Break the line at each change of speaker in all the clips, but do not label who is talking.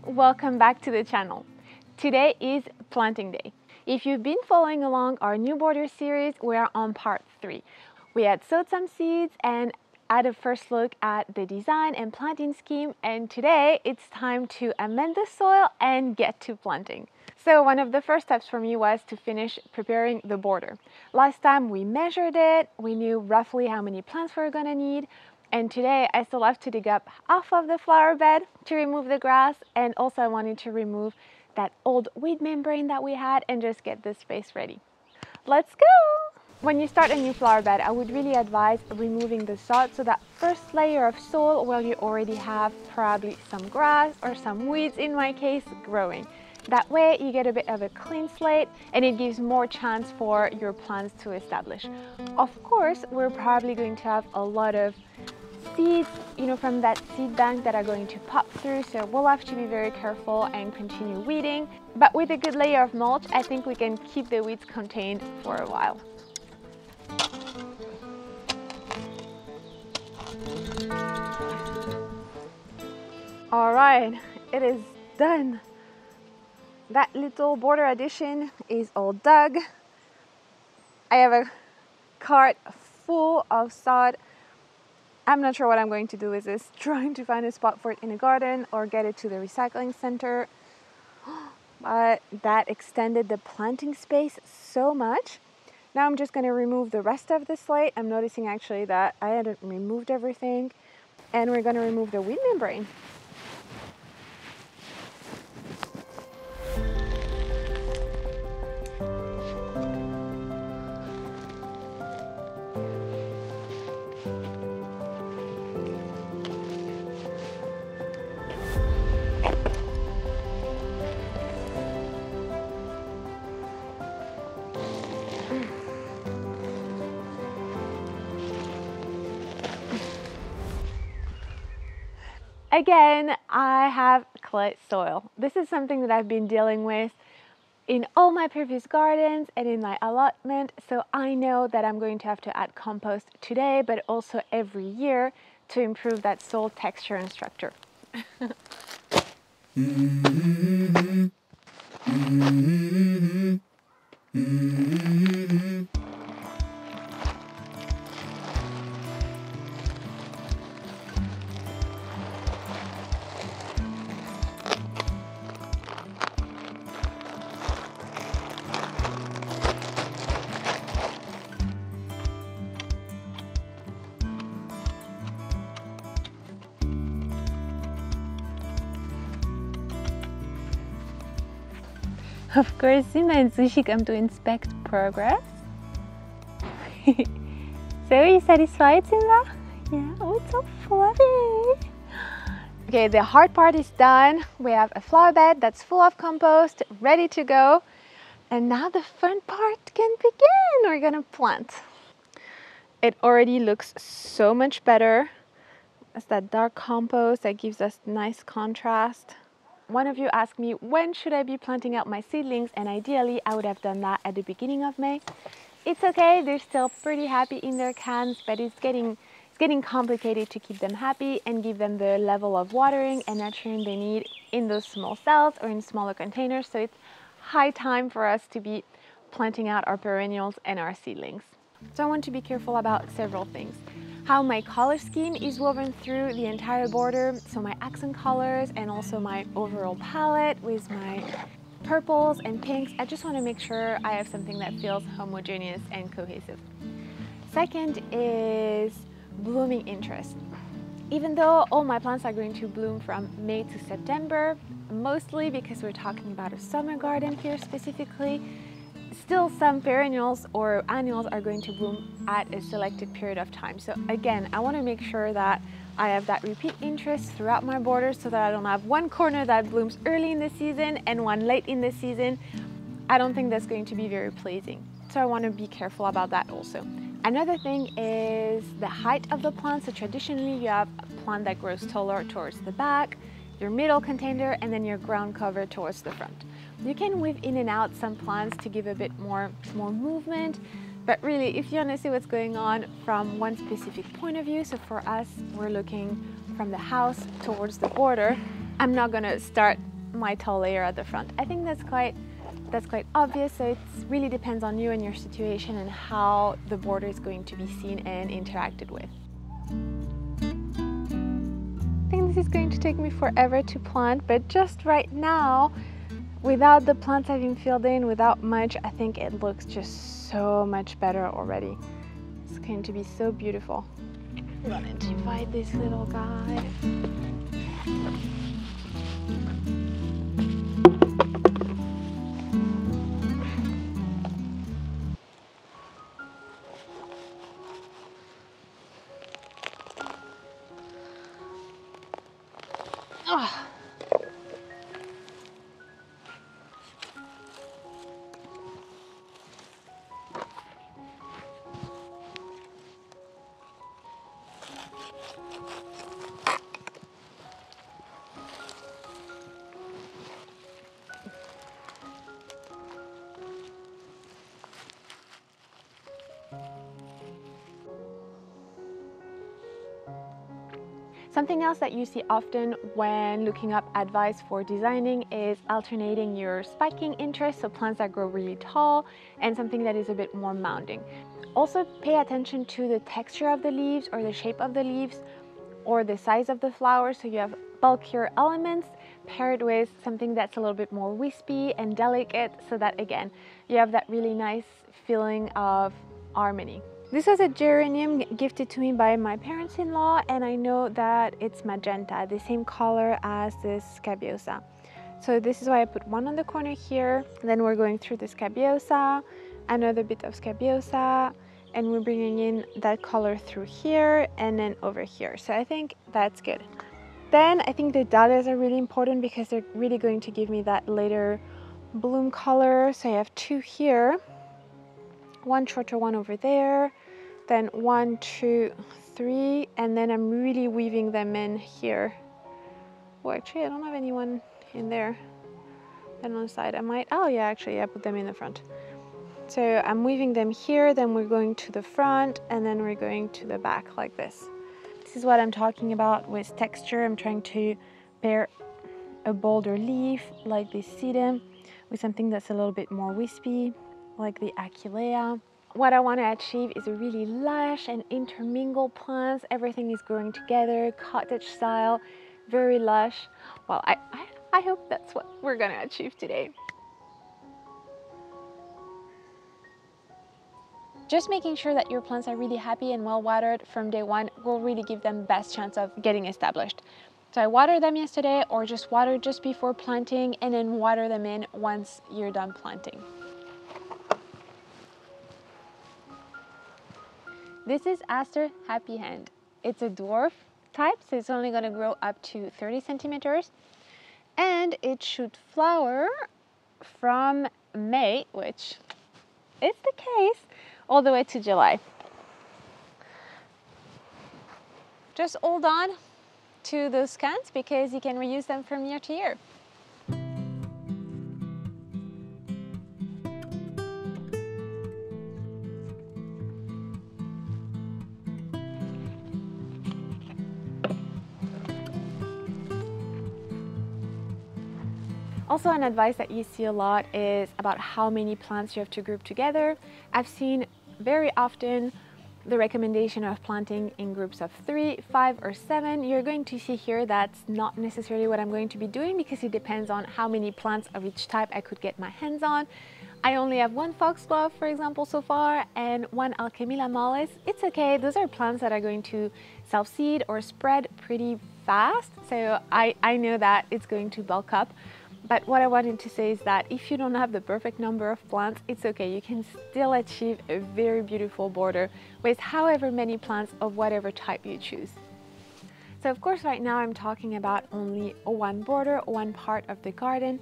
Welcome back to the channel. Today is planting day. If you've been following along our new border series, we are on part 3. We had sowed some seeds and had a first look at the design and planting scheme, and today it's time to amend the soil and get to planting. So one of the first steps for me was to finish preparing the border. Last time we measured it, we knew roughly how many plants we were gonna need. And today I still have to dig up half of the flower bed to remove the grass, and also I wanted to remove that old weed membrane that we had and just get this space ready. Let's go! When you start a new flower bed, I would really advise removing the sod, so that first layer of soil where you already have probably some grass or some weeds, in my case, growing. That way you get a bit of a clean slate and it gives more chance for your plants to establish. Of course, we're probably going to have a lot of seeds, from that seed bank that are going to pop through, so we'll have to be very careful and continue weeding. But with a good layer of mulch, I think we can keep the weeds contained for a while. All right, it is done. That little border addition is all dug. I have a cart full of sod. I'm not sure what I'm going to do with this, trying to find a spot for it in the garden or get it to the recycling center. But that extended the planting space so much. Now I'm just going to remove the rest of the slate. I'm noticing actually that I hadn't removed everything, and we're going to remove the weed membrane. Again, I have clay soil. This is something that I've been dealing with in all my previous gardens and in my allotment, so I know that I'm going to have to add compost today, but also every year to improve that soil texture and structure. Of course, Sima and Sushi come to inspect progress. So are you satisfied, Simba? Yeah, oh, it's so fluffy. Okay, the hard part is done. We have a flower bed that's full of compost, ready to go. And now the fun part can begin. We're gonna plant. It already looks so much better. It's that dark compost that gives us nice contrast. One of you asked me, when should I be planting out my seedlings? And ideally, I would have done that at the beginning of May. It's okay, they're still pretty happy in their cans, but it's getting complicated to keep them happy and give them the level of watering and nurturing they need in those small cells or in smaller containers. So it's high time for us to be planting out our perennials and our seedlings. So I want to be careful about several things. How my color scheme is woven through the entire border, so my accent colors and also my overall palette with my purples and pinks. I just want to make sure I have something that feels homogeneous and cohesive. Second is blooming interest. Even though all my plants are going to bloom from May to September, mostly because we're talking about a summer garden here specifically, still some perennials or annuals are going to bloom at a selected period of time. So again, I want to make sure that I have that repeat interest throughout my borders so that I don't have one corner that blooms early in the season and one late in the season. I don't think that's going to be very pleasing. so I want to be careful about that also. Another thing is the height of the plant. So traditionally you have a plant that grows taller towards the back, your middle container, and then your ground cover towards the front. You can weave in and out some plants to give a bit more movement, but really if you want to see what's going on from one specific point of view, so for us we're looking from the house towards the border, I'm not going to start my tall layer at the front. I think that's quite obvious, so it really depends on you and your situation and how the border is going to be seen and interacted with. I think this is going to take me forever to plant, but just right now, without the plants having filled in, without much, I think it looks just so much better already. It's going to be so beautiful. I'm going to divide this little guy. Oh. Something else that you see often when looking up advice for designing is alternating your spiking interest, so plants that grow really tall, and something that is a bit more mounding. Also pay attention to the texture of the leaves or the shape of the leaves or the size of the flowers, so you have bulkier elements paired with something that's a little bit more wispy and delicate, so that again you have that really nice feeling of harmony. This was a geranium gifted to me by my parents-in-law, and I know that it's magenta, the same color as this scabiosa. So this is why I put one on the corner here. Then we're going through the scabiosa, another bit of scabiosa, and we're bringing in that color through here and then over here. So I think that's good. Then I think the dahlias are really important because they're really going to give me that later bloom color. So I have two here, one shorter one over there, then 1, 2, 3, and then I'm really weaving them in here. Well, actually I don't have anyone in there. Then on the side I might, oh yeah, actually I put them in the front. So I'm weaving them here, then we're going to the front, and then we're going to the back like this. This is what I'm talking about with texture. I'm trying to pair a bolder leaf like this sedum with something that's a little bit more wispy like the Aquilegia. What I want to achieve is a really lush and intermingled plants. Everything is growing together, cottage style, very lush. Well, I hope that's what we're going to achieve today. Just making sure that your plants are really happy and well watered from day one will really give them the best chance of getting established. So I watered them yesterday, or just water just before planting, and then water them in once you're done planting. This is Aster Happy Hand. It's a dwarf type, so it's only going to grow up to 30 centimeters. And it should flower from May, which is the case, all the way to July. Just hold on to those scans because you can reuse them from year to year. Also, an advice that you see a lot is about how many plants you have to group together. I've seen very often the recommendation of planting in groups of 3, 5, or 7. You're going to see here that's not necessarily what I'm going to be doing because it depends on how many plants of each type I could get my hands on. I only have one foxglove, for example, so far, and one Alchemilla mollis. It's okay, those are plants that are going to self-seed or spread pretty fast, so I know that it's going to bulk up. But what I wanted to say is that if you don't have the perfect number of plants, it's okay. You can still achieve a very beautiful border with however many plants of whatever type you choose. So of course right now I'm talking about only one border, one part of the garden,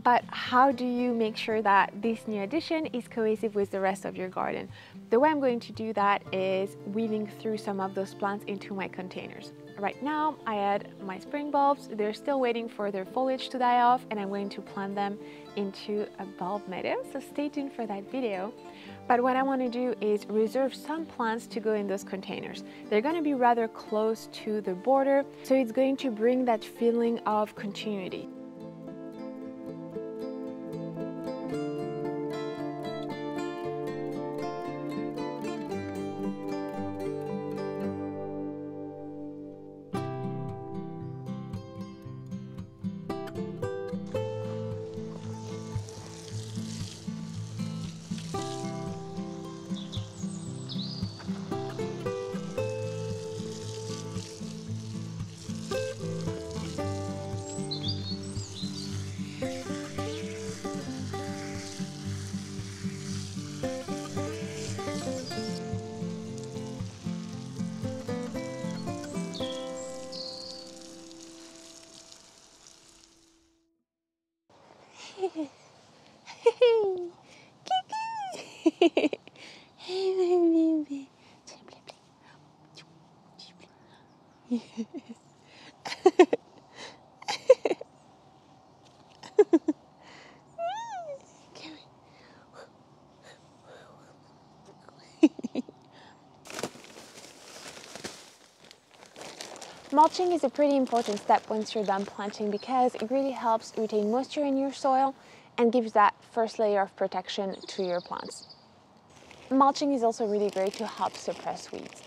But how do you make sure that this new addition is cohesive with the rest of your garden? The way I'm going to do that is weaving through some of those plants into my containers. Right now I add my spring bulbs. They're still waiting for their foliage to die off, and I'm going to plant them into a bulb meadow, so stay tuned for that video. But what I want to do is reserve some plants to go in those containers. They're going to be rather close to the border, so it's going to bring that feeling of continuity. Mulching is a pretty important step once you're done planting because it really helps retain moisture in your soil and gives that first layer of protection to your plants. Mulching is also really great to help suppress weeds.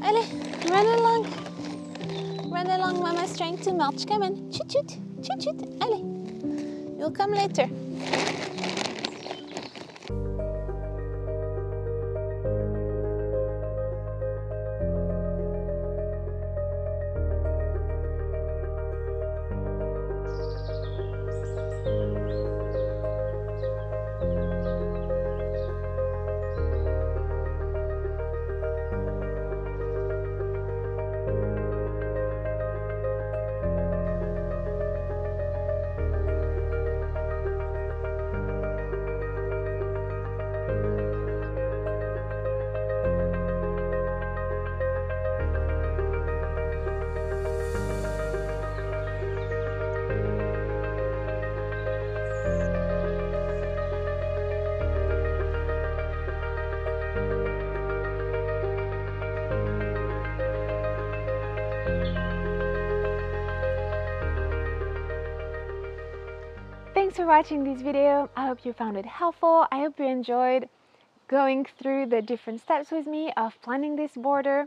Allez, run along, Mama's trying to mulch. Come on, shoot, shoot, shoot, shoot. Allez, you'll come later. Thanks for watching this video. I hope you found it helpful. I hope you enjoyed going through the different steps with me of planting this border.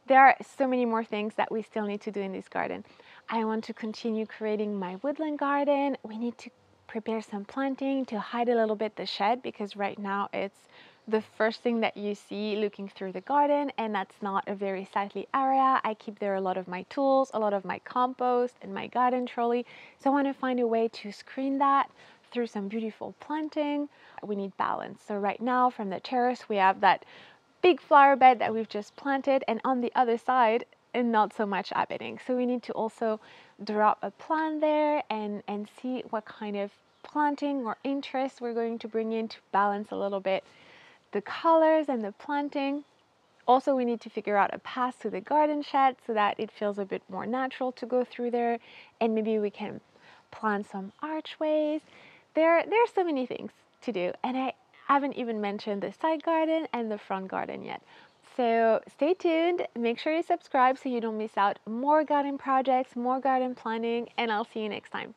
There are so many more things that we still need to do in this garden. I want to continue creating my woodland garden. We need to prepare some planting to hide a little bit the shed, because right now it's the first thing that you see looking through the garden, and that's not a very sightly area. I keep there a lot of my tools, a lot of my compost and my garden trolley, so I want to find a way to screen that through some beautiful planting. We need balance. So right now from the terrace we have that big flower bed that we've just planted, and on the other side and not so much happening. So we need to also drop a plant there and see what kind of planting or interest we're going to bring in to balance a little bit the colors and the planting. Also, we need to figure out a path to the garden shed so that it feels a bit more natural to go through there, and maybe we can plant some archways. There are so many things to do, and I haven't even mentioned the side garden and the front garden yet. So stay tuned, make sure you subscribe so you don't miss out more garden projects, more garden planning, and I'll see you next time.